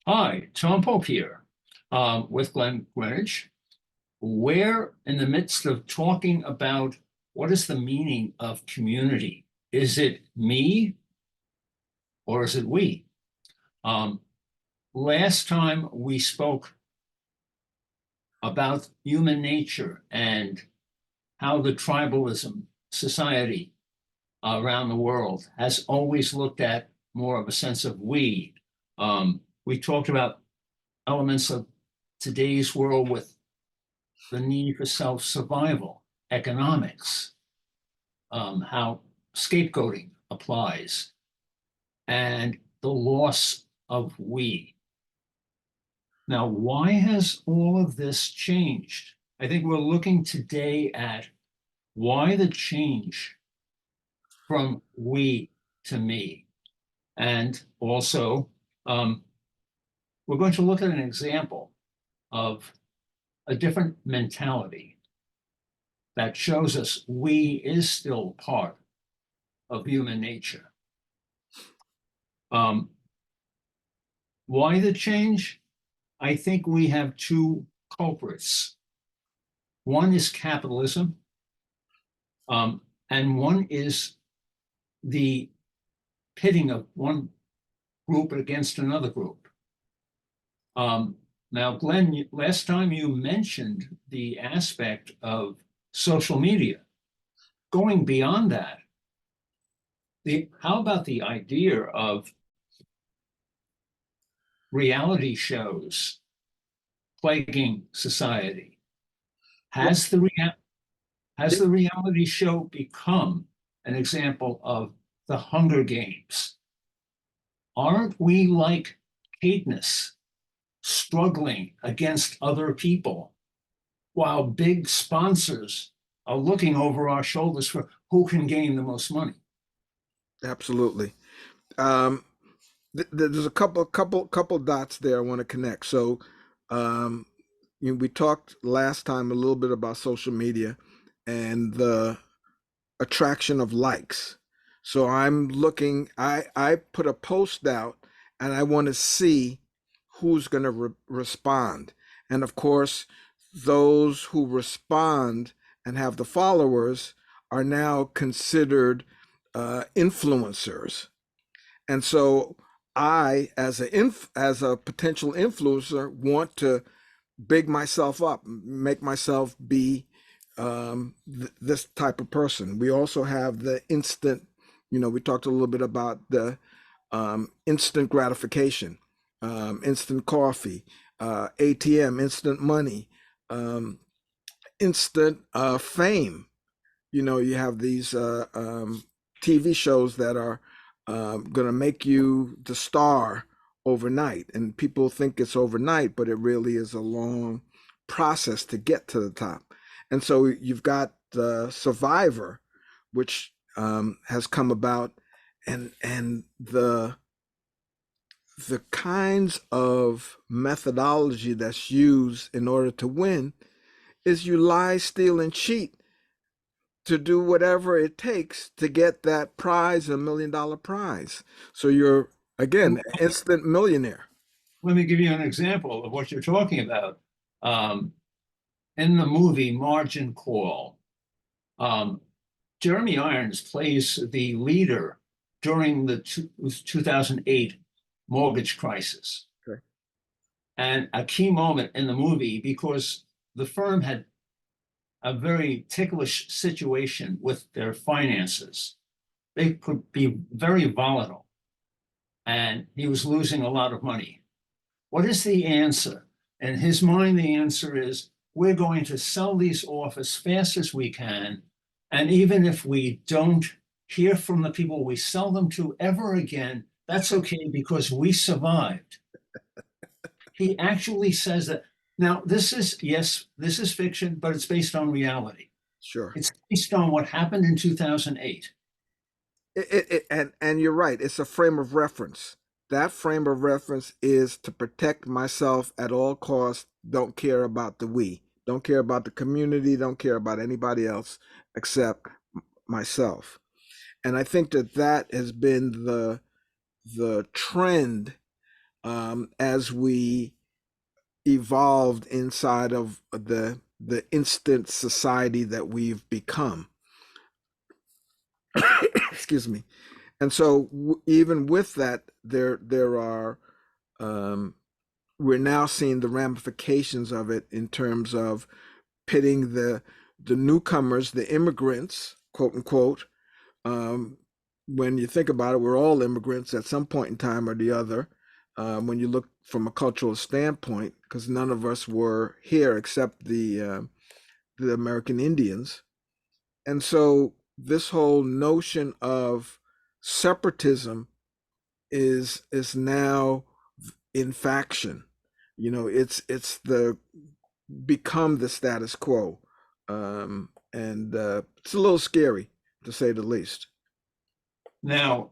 Hi, Tom Pope here with Glenn Greenidge. We're in the midst of talking about what is the meaning of community. Is it me or is it we? Um, Last time we spoke about human nature and how the tribalism society around the world has always looked at more of a sense of we. We talked about elements of today's world with the need for self-survival, economics, how scapegoating applies, and the loss of we. Now, why has all of this changed? I think we're looking today at why the change from we to me. And also, um, we're going to look at an example of a different mentality that shows us we is still part of human nature. Um, why the change? I think we have two culprits. One is capitalism, and one is the pitting of one group against another group. Now, Glenn, last time you mentioned the aspect of social media. Going beyond that, how about the idea of reality shows plaguing society? Well, Has the reality show become an example of the Hunger Games? Aren't we like Katniss struggling against other people while big sponsors are looking over our shoulders for who can gain the most money? absolutely. Um, there's a couple dots there I want to connect. So, um, we talked last time a little bit about social media and the attraction of likes. So I'm looking. I put a post out, and I want to see who's going to respond. And of course, those who respond and have the followers are now considered influencers. And so I, as a potential influencer, want to big myself up, make myself be this type of person. We also have the instant, we talked a little bit about the instant gratification, instant coffee, ATM, instant money, um, instant fame. You have these TV shows that are going to make you the star overnight. And people think it's overnight, but it really is a long process to get to the top. And so you've got the Survivor, which has come about, and the kinds of methodology that's used in order to win is you lie, steal, and cheat to do whatever it takes to get that prize, $1 million prize. So you're, again, instant millionaire. Let me give you an example of what you're talking about. Um, in the movie Margin Call, um, Jeremy Irons plays the leader during the 2008 mortgage crisis. Okay. And a key moment in the movie because the firm had a very ticklish situation with their finances. They could be very volatile, and he was losing a lot of money. What is the answer? In his mind, the answer is we're going to sell these off as fast as we can. And even if we don't hear from the people we sell them to ever again, that's okay because we survived. He actually says that. Now, yes, this is fiction, but it's based on reality. Sure. It's based on what happened in 2008. And you're right. It's a frame of reference. That frame of reference is to protect myself at all costs. Don't care about the we. Don't care about the community. Don't care about anybody else except myself. And I think that has been the trend as we evolved inside of the instant society that we've become. Excuse me. And so even with that, there are um, we're now seeing the ramifications of it in terms of pitting the newcomers, the immigrants, quote unquote. Um, when you think about it, we're all immigrants at some point in time or the other. When you look from a cultural standpoint, because none of us were here except the American Indians, and so this whole notion of separatism is now in faction. It's the become the status quo, and it's a little scary to say the least. Now,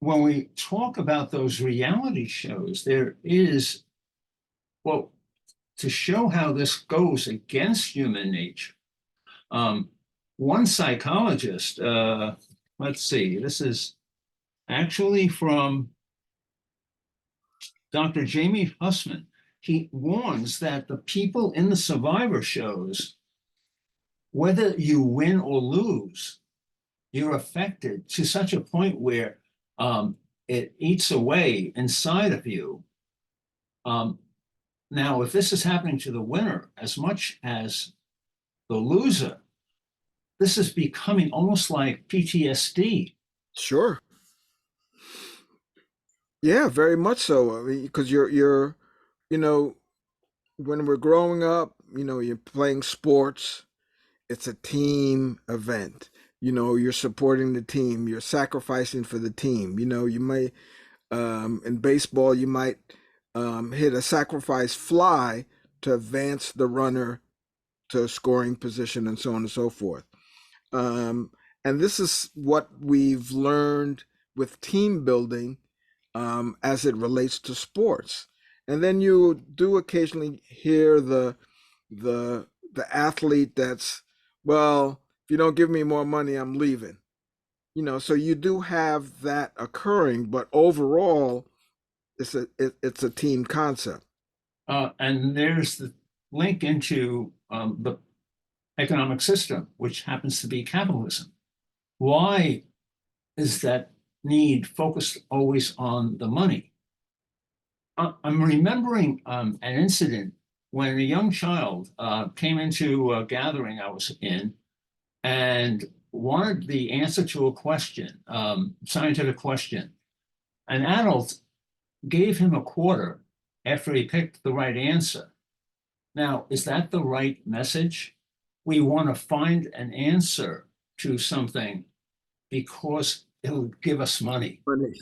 when we talk about those reality shows, there is, well, to show how this goes against human nature. Um, One psychologist, let's see, this is actually from Dr. Jamie Hussman. He warns that the people in the survivor shows, whether you win or lose, you're affected to such a point where it eats away inside of you. Um, Now, if this is happening to the winner as much as the loser, this is becoming almost like PTSD. Sure. Yeah, very much so. I mean, because you know, when we're growing up, you're playing sports. It's a team event. You're supporting the team. You're sacrificing for the team. You might in baseball, you might hit a sacrifice fly to advance the runner to a scoring position, and so on and so forth. Um, and this is what we've learned with team building as it relates to sports. And then you do occasionally hear the the athlete that's, well, if you don't give me more money, I'm leaving. So you do have that occurring, but overall, it's a team concept. And there's the link into the economic system, which happens to be capitalism. Why is that need focused always on the money? I'm remembering an incident when a young child came into a gathering I was in and wanted the answer to a question, scientific question. An adult gave him a quarter after he picked the right answer. Now, is that the right message? We want to find an answer to something because it'll give us money. Funny.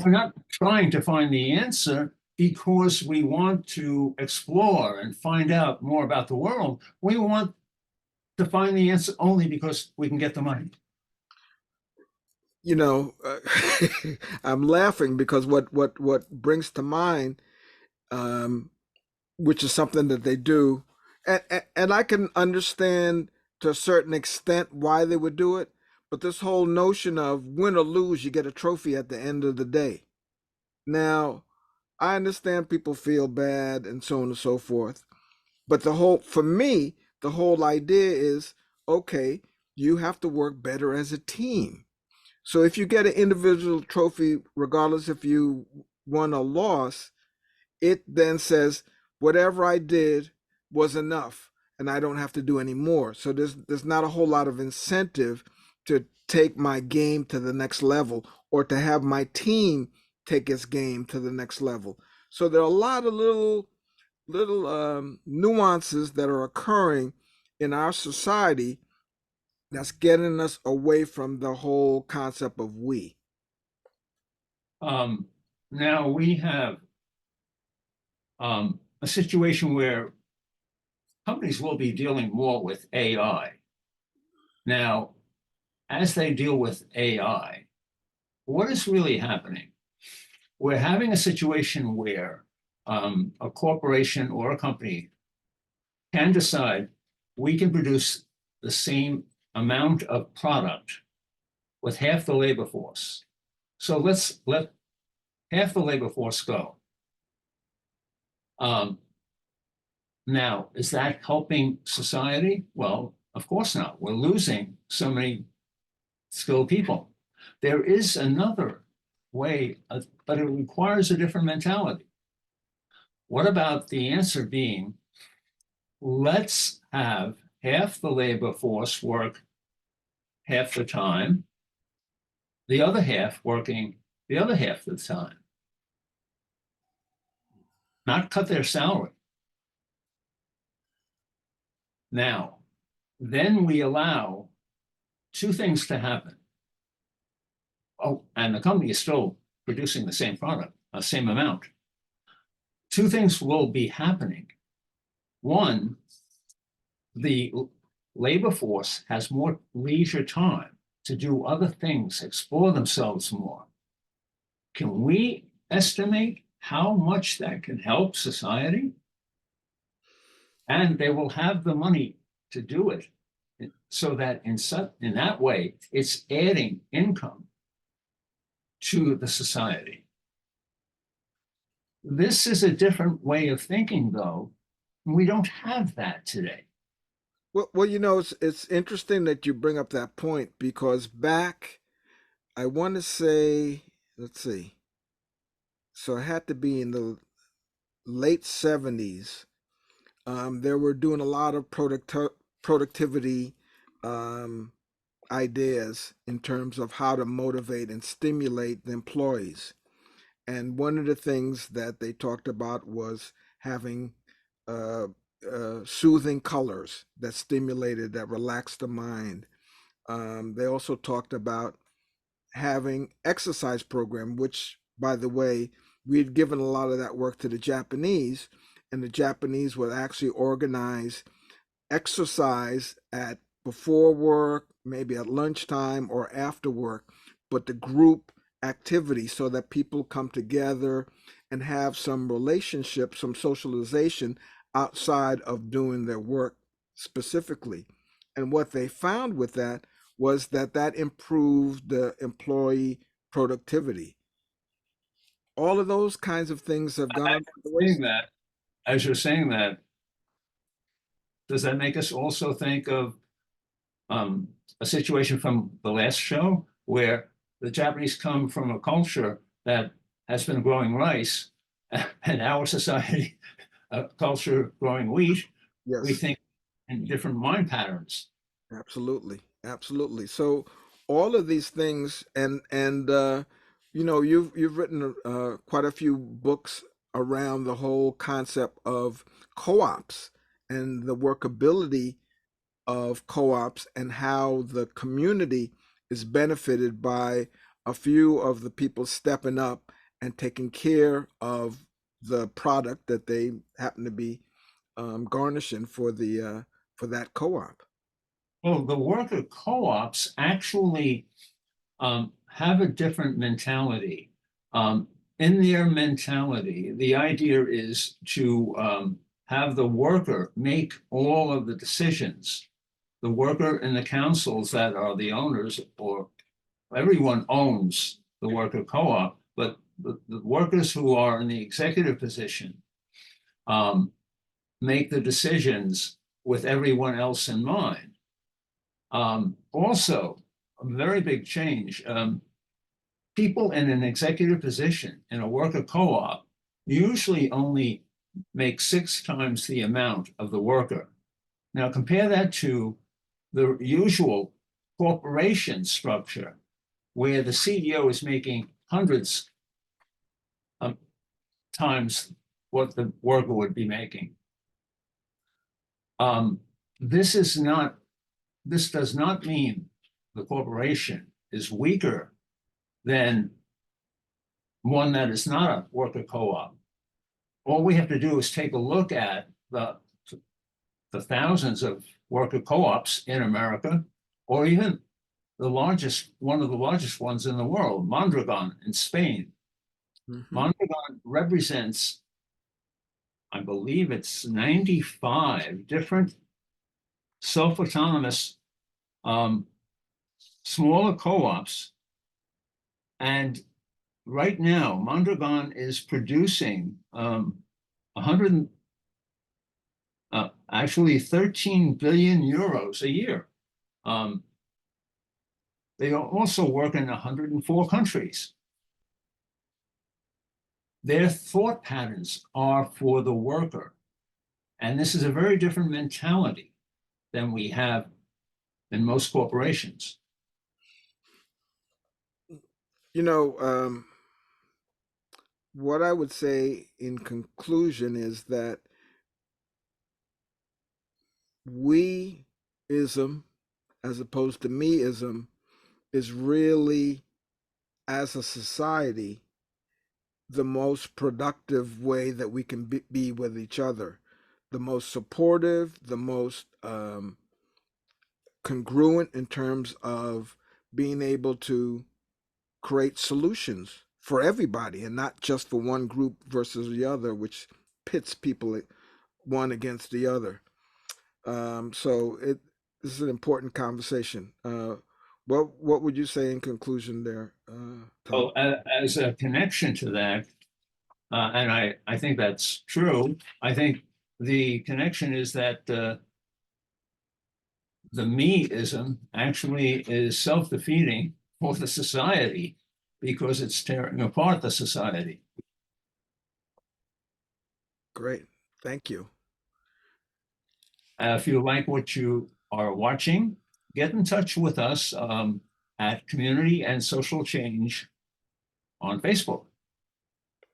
We're not trying to find the answer because we want to explore and find out more about the world. We want to find the answer only because we can get the money. you know, uh, I'm laughing because what brings to mind, um, which is something that they do, and I can understand to a certain extent why they would do it, but this whole notion of win or lose, you get a trophy at the end of the day. Now, I understand people feel bad and so on and so forth, but for me, the whole idea is okay, you have to work better as a team. So if you get an individual trophy, regardless if you won or lost, it then says whatever I did was enough and I don't have to do any more. So there's not a whole lot of incentive to take my game to the next level or to have my team take its game to the next level. So there are a lot of little nuances that are occurring in our society that's getting us away from the whole concept of we. Um, Now we have a situation where companies will be dealing more with AI. Now, as they deal with AI, what is really happening? We're having a situation where a corporation or a company can decide we can produce the same amount of product with half the labor force. So let half the labor force go. Now, is that helping society? Well, of course not. We're losing so many skilled people. There is another way, but it requires a different mentality. What about the answer being, let's have half the labor force work half the time, the other half working the other half of the time, not cut their salary. Now, then we allow two things to happen. Oh, and the company is still producing the same product, the same amount. Two things will be happening. One, the labor force has more leisure time to do other things, explore themselves more. Can we estimate how much that can help society? And they will have the money to do it, so that in that way, it's adding income to the society. This is a different way of thinking, though. We don't have that today. Well, it's interesting that you bring up that point because back, I want to say, let's see, so it had to be in the late 70s. They were doing a lot of productivity ideas in terms of how to motivate and stimulate the employees. And one of the things that they talked about was having uh, soothing colors that stimulated, that relaxed the mind. They also talked about having exercise program, which, by the way, we had given a lot of that work to the Japanese, and the Japanese would actually organize exercise at before work, maybe at lunchtime or after work, but the group activity so that people come together and have some relationship, some socialization outside of doing their work specifically. And what they found with that was that that improved the employee productivity. All of those kinds of things have gone by the wayside. Saying that, as you're saying that, does that make us also think of a situation from the last show where the Japanese come from a culture that has been growing rice, and our society, a culture growing wheat? We Yes. think in different mind patterns. Absolutely, absolutely. So all of these things, and you've written quite a few books around the whole concept of co-ops and the workability of co-ops and how the community is benefited by a few of the people stepping up and taking care of the product that they happen to be garnishing for that co-op. Well, the worker co-ops actually have a different mentality. Um, in their mentality, the idea is to have the worker make all of the decisions. The worker and the councils that are the owners, or everyone owns the worker co-op, but the workers who are in the executive position um, make the decisions with everyone else in mind. Also, a very big change. People in an executive position in a worker co-op usually only make 6 times the amount of the worker. Now compare that to the usual corporation structure where the CEO is making hundreds of times what the worker would be making. Um, this is not, this does not mean the corporation is weaker than one that is not a worker co-op. All we have to do is take a look at the thousands of worker co-ops in America, or even one of the largest ones in the world, Mondragon in Spain. Mhm. Mondragon represents, I believe it's 95 different self-autonomous smaller co-ops, and right now, Mondragon is producing 100, actually 13 billion euros a year. They also work in 104 countries. Their thought patterns are for the worker. And this is a very different mentality than we have in most corporations. You know, what I would say in conclusion is that we-ism, as opposed to me-ism, is really, as a society, the most productive way that we can be with each other, the most supportive, the most congruent in terms of being able to create solutions for everybody and not just for one group versus the other, which pits people one against the other. So this is an important conversation. What would you say in conclusion there, Tom? So as a connection to that, and I think that's true, I think the connection is that the me-ism actually is self-defeating for the society because it's tearing apart the society. Great. Thank you. If you like what you are watching, get in touch with us at Community and Social Change on Facebook.